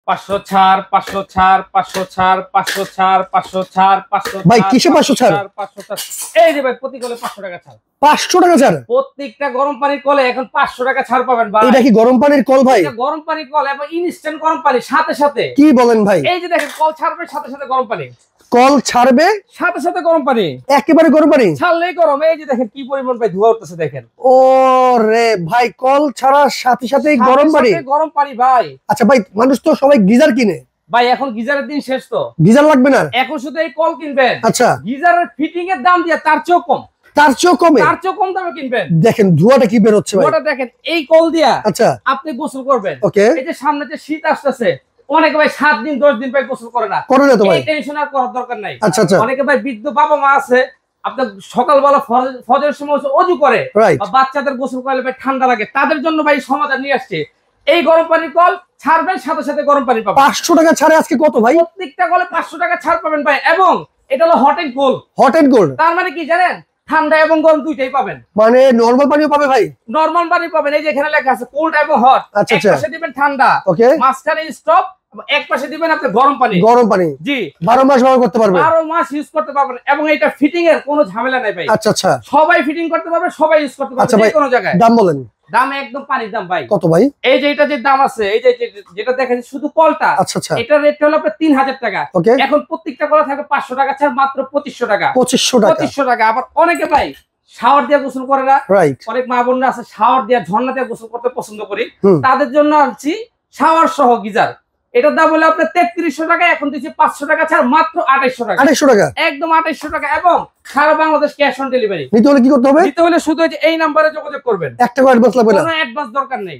500 ছাড়, 500 ছাড়, 500 ছাড়, 500 ছাড়, 500 ছাড়, 500 ভাই কিসে 500 ছাড়? 500 ছাড়। এই যে ভাই প্রতি কলে 500 টাকা ছাড়। 500 টাকা ছাড়? প্রত্যেকটা গরম পানির কলে এখন 500 টাকা ছাড় পাবেন ভাই। এটা কি গরম পানির কল ভাই? এটা গরম পানির কল এবং ইনস্ট্যান্ট গরম পানি সাথে সাথে। কি বলেন ভাই? এই যে দেখেন কল ছাড়বে সাথে সাথে গরম পানি। কল ছাড়বে সাথে সাথে গরম পানি। একেবারে গরম পানি? ছাড়লেই গরম। এই যে দেখেন কি পরিমাণ ভাই ধোঁয়া উঠতেছে দেখেন। ও রে ভাই, কল ছাড়ার সাথে সাথেই গরম পানি? গরম পানি ভাই। আচ্ছা ভাই, মানুষ তো সবাই গিজার কিনে ভাই, এখন গিজারের দিন শেষ তো। গিজার লাগবে না এখন শুধু এই কল কিনবেন। আচ্ছা, গিজারের ফিটিং এর দাম দিয়ে তার চেয়েও কম। তার চেয়েও কমে? তার চেয়েও কম দামে কিনবেন। দেখেন ধোঁয়াটা কি বের হচ্ছে ভাই। ধোঁয়াটা দেখেন এই কল দিয়া আচ্ছা আপনি গোসল করবেন। ওকে। এই যে সামনে যে শীত আসতেছে, অনেকে ভাই 7 দিন 10 দিন ভাই গোসল করে না। করে না তো ভাই। এই টেনশন আর করার দরকার নাই। আচ্ছা আচ্ছা, অনেকে ভাই বৃদ্ধ বাবা মা আছে, আপনার সকালবেলা ফজরের সময় অজু করে, রাইট। বা বাচ্চাদের গোসল করলে ভাই ঠান্ডা লাগে, তাদের জন্য ভাই সমাধান নিয়ে আসছে। এই গরম পানির কল ছাড়বেন সাথে সাথে গরম পানি পাবেন। 500 টাকা ছাড়ে আজকে কত ভাই? প্রত্যেকটা কলে 500 টাকা ছাড় পাবেন ভাই। এবং এটা হলো hot and cold. Hot and cold তার মানে কি জানেন? ঠান্ডা এবং গরম দুইটাই পাবেন। মানে নরমাল পানিও পাবে ভাই? নরমাল পানি পাবেন। এই যে এখানে লেখা আছে কোল্ড এবং হট। আচ্ছা এক আচ্ছা, পাশে দিবেন ঠান্ডা, ওকে, মাঝখানে স্টপ, এক পাশে দিবেন আপনি গরম পানি। গরম পানি জি, 12 মাস ব্যবহার করতে পারবে? 12 মাস ইউজ করতে পারবেন। এবং এটা ফিটিং এর কোনো ঝামেলা নাই ভাই। আচ্ছা আচ্ছা, সবাই ফিটিং করতে পারবে, সবাই ইউজ করতে পারবে আচ্ছা ভাই, যে কোনো জায়গায়। দাম বলেন। দাম একদম পানির দাম ভাই। কত ভাই? এই যে এটা যে দাম আছে, এই যে যেটা দেখেন শুধু কলটা, আচ্ছা আচ্ছা, এটা রেট হলো আপনার 3000 টাকা। ওকে। এখন প্রত্যেকটা কলা থাকবে 500 টাকা ছাড়, মাত্র 2500 টাকা। 2500 টাকা? 2500 টাকা। আবার অনেকে ভাই শাওয়ার দিয়ে গোসল করে না, রাইট। অনেক মা বোনরা আছে শাওয়ার দিয়ে ঝর্ণা দিয়ে গোসল করতে পছন্দ করি, হুম। তাদের জন্য আনছি শাওয়ার সহ গিজার। এটার দাম হলো আপনার 3300 টাকা। এখন দিচ্ছি 500 টাকা ছাড়, মাত্র 2800 টাকা। 2800 টাকা? একদম 2800 টাকা। এবং সারা বাংলাদেশ ক্যাশ অন ডেলিভারি। নিতে হলে কি করতে হবে? নিতে হলে শুধু এই নাম্বারে যোগাযোগ করবেন। 1 টাকা অ্যাডভান্স লাগবে না? কোনো অ্যাডভান্স দরকার নেই।